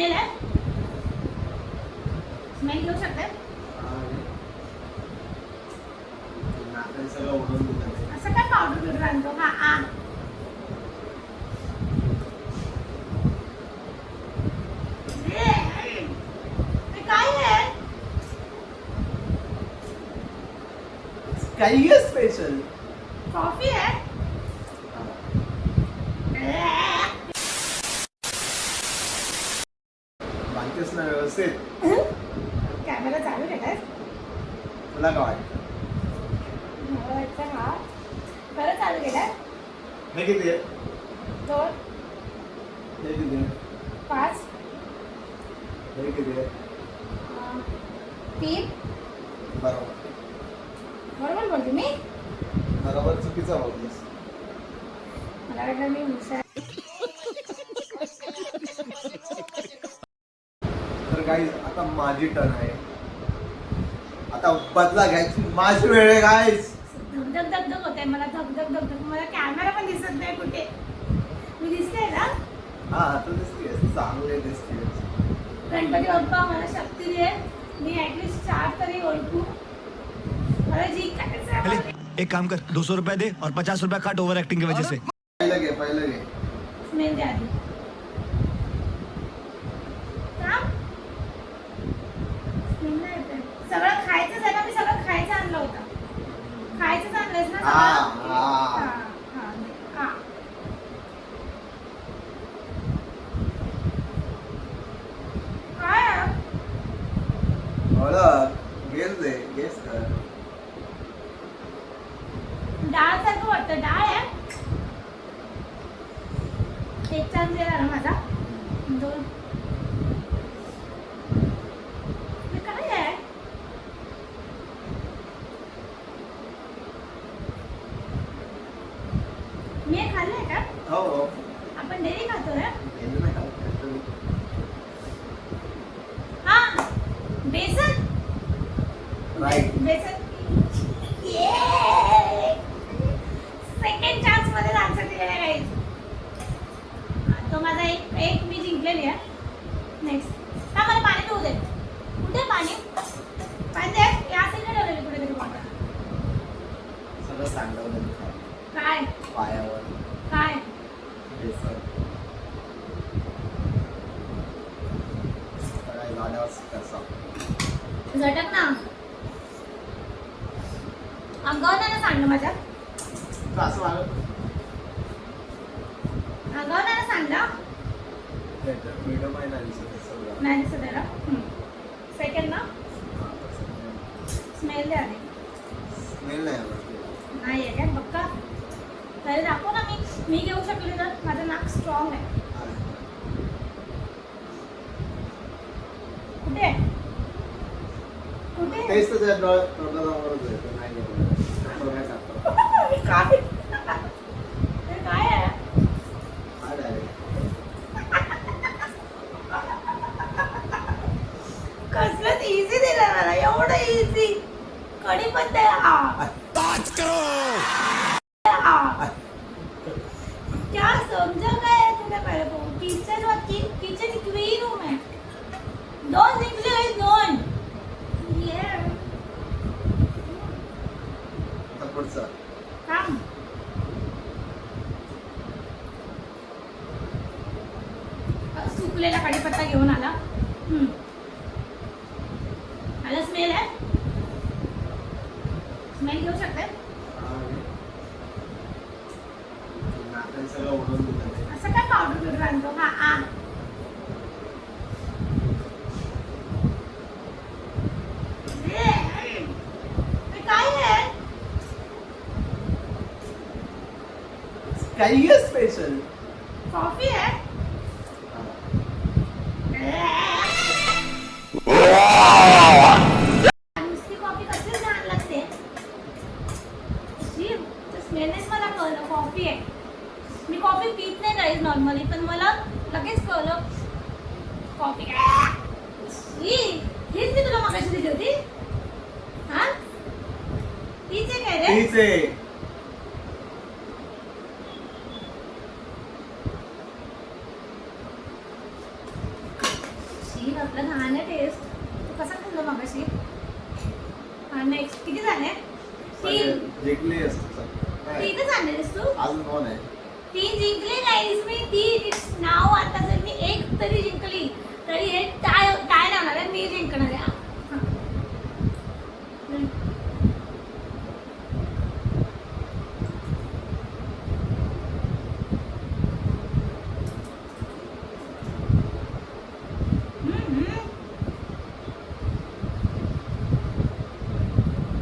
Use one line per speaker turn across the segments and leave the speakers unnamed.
Smell है, smell घेऊ शकते. असं काय पावडर बिवडर आणतो. हा काय आहे
काही आहे स्पेशल.
कॉफी आहे.
बांधतेस ना व्यवस्थित.
कॅमेरा चालू केलाय.
तुला काय वाटतं?
मला वाटतं हा खरं चालू केलाय.
हे किती आहे?
2
हे किती आहे?
5
हे किती आहे?
3
बरोबर.
बरोबर बोलते मी.
बरोबर चुकीचा बोलतेस.
मला वाटलं मी हुशार.
तर गाईज आता माझी टर्न आहे. आता बदला घ्यायची माझी वेळ आहे गाईज.
धगधग धगधग होते मला. धगधग धगधग. मला कॅमेरा पण दिसत नाही कुठे. मी दिसते ना.
हा आता दिसते. चांगले दिसते.
गणपती बाप्पा मला शक्ती दे. मी ऍटलीस्ट 4 तरी ओळखू. मला जी करायचं.
एक काम कर 200 रुपया दे और 50 रुपया काट ओवर एक्टिंग की वजह से.
पहिलं घे.
स्मेल द्या आधी. सगळं खायचंच आहे ना. मी सगळं खायचं आणलं होतं. खायचंच आणलंयस ना सगळं. काय आहे?
गेस कर.
डाळ सारखं वाटतं. डाळ आहे. 1 चमचा दिला ना माझा. 2 काय आहे? मी हे खाल्लंय का?
हो.
आपण डेली खातो ना.
नाही खात.
हा बेसन.
राईट.
बेसन. सेकंड चान्स मध्ये आन्सर दिलेला आहे. तो माझा एक मी जिंकलेली आहे. नेक्स्ट का मला पाणी पिऊ दे. कुठे पाणी दे. या साईडला ठेवलेली कुठेतरी बॉटल.
सगळं सांडवलं
काय
पायावर.
काय
बेसन. सगळ्या गाड्यावर कसा
झटक ना. अंगावर ना सांड माझ्या.
असं वागत
अंगावर ना सांडला.
व्हिडिओ नाही दिसत सगळं.
नाही दिसत आहे ना. सेकंड ना. स्मेल द्या आधी.
स्मेल नाही
नाही आहे काय बघा. तरी दाखव ना. मी घेऊ शकले तर. माझं नाक स्ट्रॉंग आहे. कुठे आहे? कुठे
तेच तर तोंडाजवळच आहे. ते नाही घेतलं.
काय ते काय आहे?
हा डायरेक्ट.
कसलंच इझी दिलं मला. एवढं इझी. कढीपत्ता आहे. क्या समझा क्या है तूने मेरे को. किचन क्वीन हूँ मैं. 2 निकले हैं. 2 ये
पुढचं
काम. सुकलेला कढीपत्ता घेऊन आला. आला स्मेल आहे. स्मेल घेऊ शकते.
सगळं ओढून दिलं.
असं काय पावडर बिवडर आणतो. हा काय आहे?
काही आहे स्पेशल.
कॉफी आहे. नुसती कॉफी कसली छान लागते. स्मेलनेच मला कळलं कॉफी आहे. मी कॉफी पीत नाही गाईज नॉर्मली. पण मला लगेच कळलं कॉफी. हीच मी तुला मागाशी दिली होती. हा तीच आहे काय रे.
तीच आहे.
मगाशी आपलं घाण टेस्ट तू कसा खाल्लं मगाशी हा नेक्स्ट किती झाले 3
जिंकली
तीनच आणलेस तू
अजून 2 आहे
3 जिंकले गाईज मी 3 इट्स नाव आता जर मी एक तरी जिंकली तरी हे काय काय लावणार आहे मी जिंकणार आहे हा.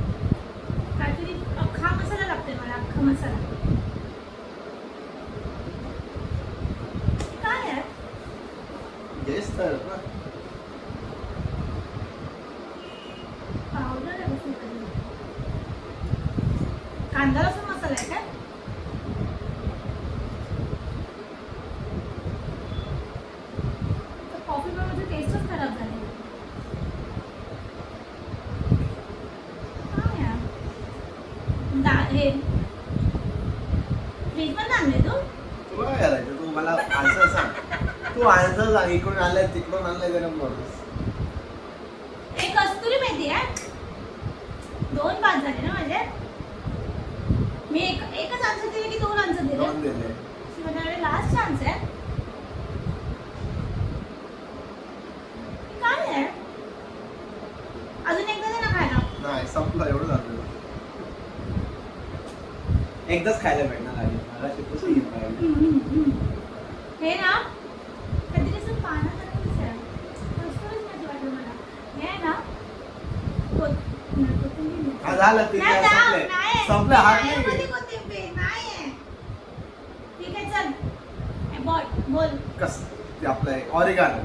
काहीतरी अख्खा मसाला लागतोय मला अख्खा मसाला काय आहे
गेस तर ना
पावडर आहे बसून कधी कांदा लसूण मसाला आहे का कॉफी मध्ये टेस्टच खराब झाली काय यार हे फ्रीज मध्ये आणले तू
तुला काय करायचं तू मला आन्सर सांग तू आन्सर सांग इकडून आणलंय तिकडून आणलंय जरा बोलस
एक कस्तुरी मेथी आहे 2 पाच झाले ना माझे मी एकच आन्सर दिले की 2 आन्सर दिले
2 दिले
माझ्याकडे लास्ट चान्स आहे काय आहे अजून एकदा दे ना खायला
नाही संपलं एवढं झालं एकदाच खायला भेटणार आधी मला शिकूच
हे ना कधी कसं पाना करायचं आहे कस्तुरीच मेथी वाटलं मला हे ना कोथिंबीर
हा झालं ते
नाही,
संपलंय
नाही.
संपलं हात
नाही,
नाही
मध्ये कोथिंबीर नाहीये. ठीक आहे चल ए, बोल
कस ते आपलं ऑरिगानो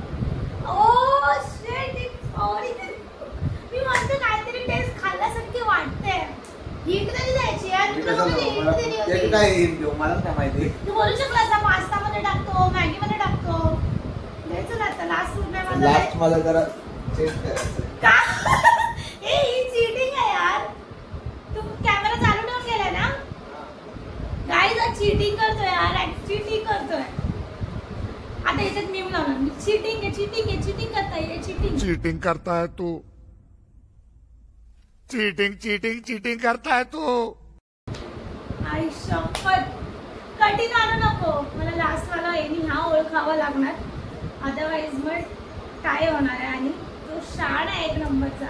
ओ शिट ऑरिजिनल मी म्हणते काहीतरी टेस्ट खाल्ल्यासारखी वाटते हिट तरी द्यायची यार
मी
तुला
कसं
कोणी
मला
hint दिली
ते
होती?
काय हिंट देऊ मला काय माहिती
तू बोलू शकला असता पास्ता मध्ये टाकतो मॅगी मध्ये टाकतो द्यायचं ना आता लास्ट फूड नाही माझा
लास्ट मला जरा चेंज करायचं
का ए ही चीटिंग आहे यार तू कॅमेरा चालू ठेवून गेलाय ना गाईज चीटिंग करतोय यार चीटिंग करतोय आता याच्यात मीम लावणार चीटिंग करता ये चीटिंग
चीटिंग करता है तू चीटिंग करता है तू
आई शपथ कठीण आणू नको मला लास्ट वाला एनी हा ओळखावा लागणार अदरवाईज मग काय होणार आहे आणि तो शाण आहे 1 नंबरचा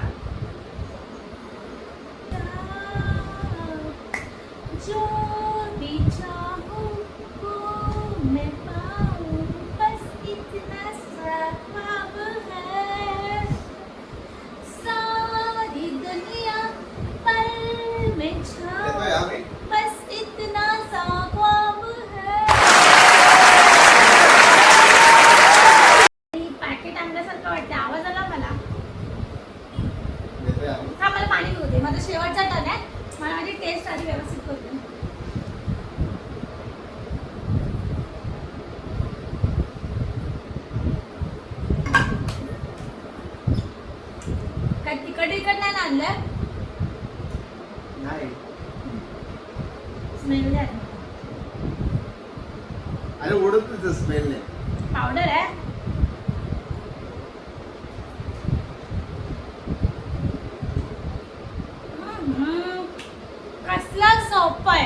जो भी चाहूं वो मैं पाऊं बस इतना सा ख्वाब है सारी दुनिया पर मैं
येतोय
छाऊं
आम्ही
बस इतना सा ख्वाब है पॅकेट आणल्यासारखं वाटतं आवाज आला मला
येतोय आम्ही
हा मला पाणी पिऊ दे माझा शेवटचा टर्न आहे मला माझी टेस्ट आधी व्यवस्थित करू दे काय तिकट नाही ना आणलं
नाही
स्मेल आहे
अरे ओढत तुझं स्मेल नाही
पावडर आहे कसला सोप आहे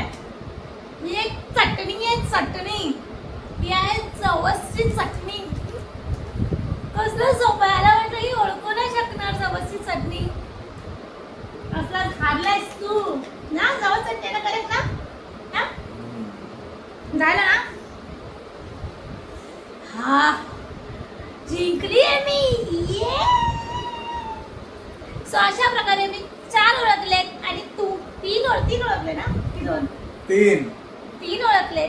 ही एक चटणी आहे चटणी ही आहे जवसची चटणी कसलं सोप आहे याला वाटतं ही ओळखू नाही शकणार जवसची चटणी कसला हारलायस तू ना जवस चटणीला करेक्ट ना झालं ना हा जिंकली आहे मी ये सो अशा प्रकारे मी 4 ओळखलेत आणि तू 3 ओळखले ना की 2 3 ओळखले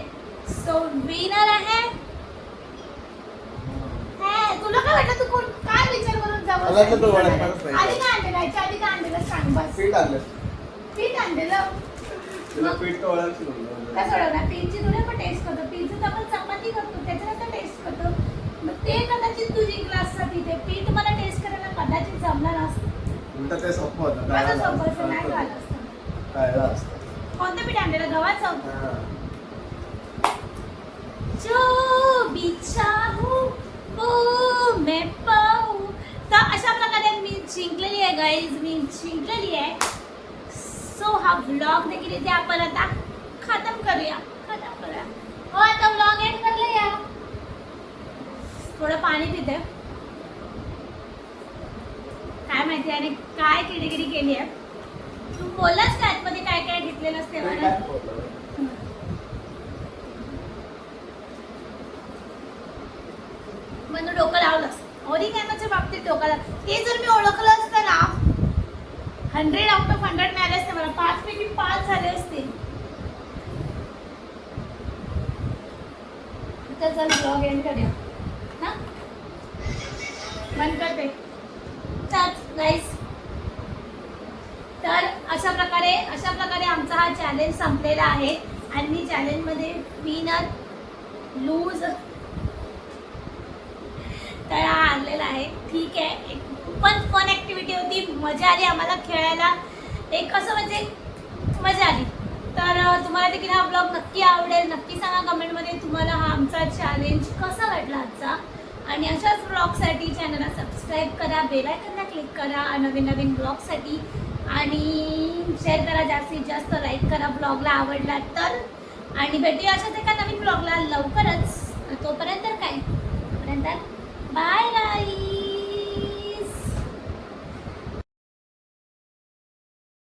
सो विनर आहे तुला काय वाटलं तू काय विचार करून
मला वाटलं तू ओळखणारच नाही.
आधी काय आणलेलं याच्या आधी काय आणलेलं सांग बस
पीठ आणलं
पीठ आणलेलं
तुला
मग
पीठ तर ओळखशील
काय सोडवणार पीठची थोडी आपण टेस्ट करतो पीठचं तर आपण चपाती करतो त्याच्यानंतर टेस्ट करतो मग ते कदाचित तुझी क्लासचा तिथे पीठ मला टेस्ट करायला कदाचित जमलं नसतं
उलट ते सोपं होतं
माझं सोबत नाही झालं असतं
काय असतं
कोणतं पीठ आणलेलं गव्हाचं होतं
हा.
जो भी चाहूं वो मैं पाऊं गाईज मी जिंकलेली आहे. सो हा व्लॉग देखील इथे आपण आता खतम करूया. हो आता व्लॉग एंड करला या. थोडं पाणी पिते. काय माहिती आणि काय किडकिडी केली आहे. तू बोललास का आतमध्ये काय काय घेतलेलं असते मला. म्हणून डोकं लावलंस. ओरिगॅनोच्या बाबतीत डोकं लाव. ते जर मी ओळखलं असतं ना 100 आउट ऑफ 100 मिळाले असते मला. 5 पैकी 5 झाले असते. तर चल ब्लॉग एंड करूया ना. बंद करते. चल गाईस. तर अशा प्रकारे आमचा हा चॅलेंज संपलेला आहे. आणि मी चॅलेंजमध्ये विनर लूज तर हा आणलेला आहे. ठीक आहे. एक पण फन ॲक्टिव्हिटी होती. मजा आली आम्हाला खेळायला. एक असं म्हणजे मजा आली. तर तुम्हाला देखील हा ब्लॉग नक्की आवडेल. नक्की सांगा कमेंटमध्ये तुम्हाला हा आमचा चॅलेंज कसा वाटला आजचा. आणि अशाच ब्लॉगसाठी चॅनलला सबस्क्राईब करा. बेल आयकनला क्लिक करा नवीन नवीन ब्लॉगसाठी. आणि शेअर करा. जास्तीत जास्त लाईक करा ब्लॉगला आवडला तर. आणि भेटूया अशाच एका नवीन ब्लॉगला लवकर.